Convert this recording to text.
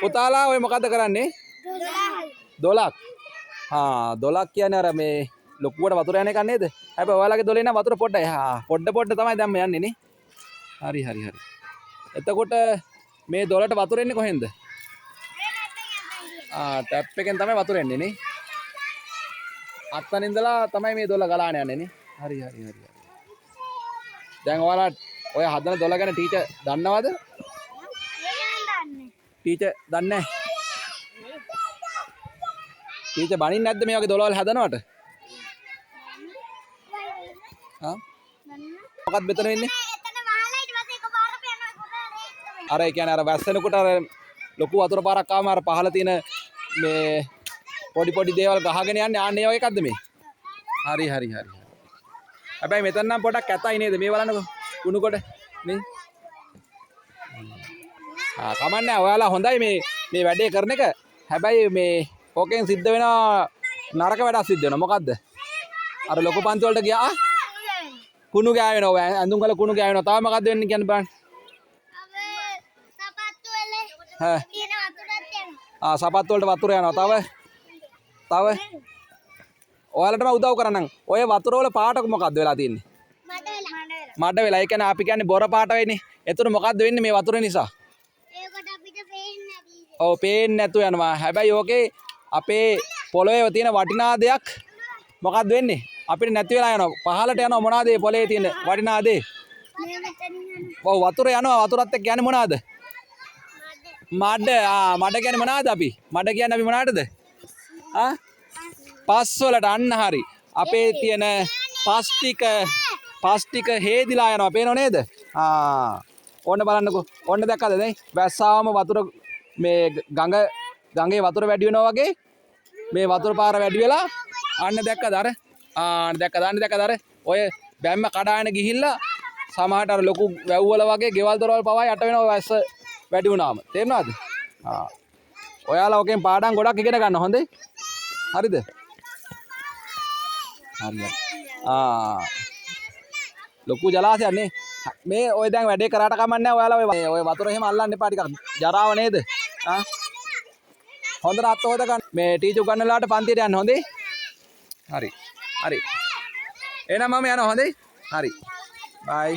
පුතාලා ඔය මොකද්ද කරන්නේ? 12ක්. ආ 12ක් කියන්නේ අර මේ ලොකුවට වතුර යන එකක් නේද? හැබැයි ඔයාලගේ දොලේ නම් වතුර පොඩ්ඩයි. පොඩ තමයි දැන් මේ යන්නේ නේ. හරි. එතකොට මේ දොලට වතුර එන්නේ කොහෙන්ද? ටැප් එකෙන් තමයි වතුර එන්නේ නේ. අත්තන ඉඳලා තමයි මේ දොල ගලාන යන්නේ නේ. හරි. දැන් ඔයාලා ඔය හදන දොල ගැන ටීචර් දන්නවද? ටීචර් දන්නේ නැහැ. ටීචර් බනින්නේ නැද්ද මේ වගේ දොලවල් හදනවට? මොකක්ද මෙතන වෙන්නේ? අර ඒ කියන්නේ අර වැස්සෙනකොට අර ලොකු වතුර පාරක් ආවම අර පහළ තියෙන මේ පොඩි දේවල් ගහගෙන යන්නේ ආන්නේ වගේ එකක්ද මේ? හරි. හැබැයි මෙතන නම් පොඩක් කැතයි නේද? මේ බලන්නකෝ. කුණු කොට නේ. කමන්නේ ඔයාලා හොඳයි මේ වැඩේ කරන එක. හැබැයි මේ ඕකෙන් සිද්ධ වෙන නරක වැඩක් සිද්ධ වෙනවා. මොකද්ද? අර ලොකු පන්ති වලට ගියා කුණු ගෑවෙනවා. ඇඳුම් වල කුණු ගෑවෙනවා. තව මොකද්ද වෙන්නේ කියන්න බලන්න. සපත්තු වලට වතුර යනවා. තව ඔයාලටම උදව් කරන්නම්. ඔය වතුර වල පාට මොකද්ද වෙලා තියෙන්නේ? මඩ වෙලා. ඒ කියන්නේ අපි කියන්නේ බොර පාට වෙන්නේ. එතන මොකද්ද වෙන්නේ මේ වතුර නිසා? ඒකට අපිට පේන්නේ නැති. ඔව් පේන්නේ නැතු යනවා. හැබැයි ඕකේ අපේ පොළොවේ තියෙන වටිනා දෙයක් මොකද්ද වෙන්නේ? අපිට නැති වෙලා යනවා. පහළට යනවා මොනවාද මේ පොළේ තියෙන වටිනා දේ? ඔව් වතුර යනවා. වතුරත් එක්ක යන්නේ මොනවාද? මඩ. මඩ කියන්නේ මොනවාද අපි? මඩ කියන්නේ අපි මොනවටද? පස් වලට. අන්න හරි. අපේ තියෙන පස් ටික හේදිලා යනවා. පේනව නේද? ඕන්න බලන්නකෝ. ඕන්න දැක්කද නේ? වැස්සාවම වතුර මේ ගඟේ වතුර වැඩි වෙනවා වගේ මේ වතුර පාර වැඩි වෙලා අන්න දැක්කද අර? දැක්කද අර? ඔය බැම්ම කඩාගෙන ගිහිල්ලා සමහරට අර ලොකු වැව් වල වගේ ගෙවල් දොරවල් පවා යට වෙනවා වැස්ස වැඩි වුණාම. තේරුණාද? ඔයාලා ඔකෙන් පාඩම් ගොඩක් ඉගෙන ගන්න හොඳේ. හරිද? හරි. ලොකු ජලාශයක් නේ. මේ ඔය දැන් වැඩේ කරාට කමන්නේ ඔයාලා ඔය වතුර එහෙම අල්ලන්න එපා ටිකක්. ජරාව නේද? හොඳට අත් හොද ගන්න. මේ ටීචර් උගන්වලාට පන්තියට යන්න හොඳේ. හරි. එහෙනම් මම යනවා හොඳේ. හරි. බයි.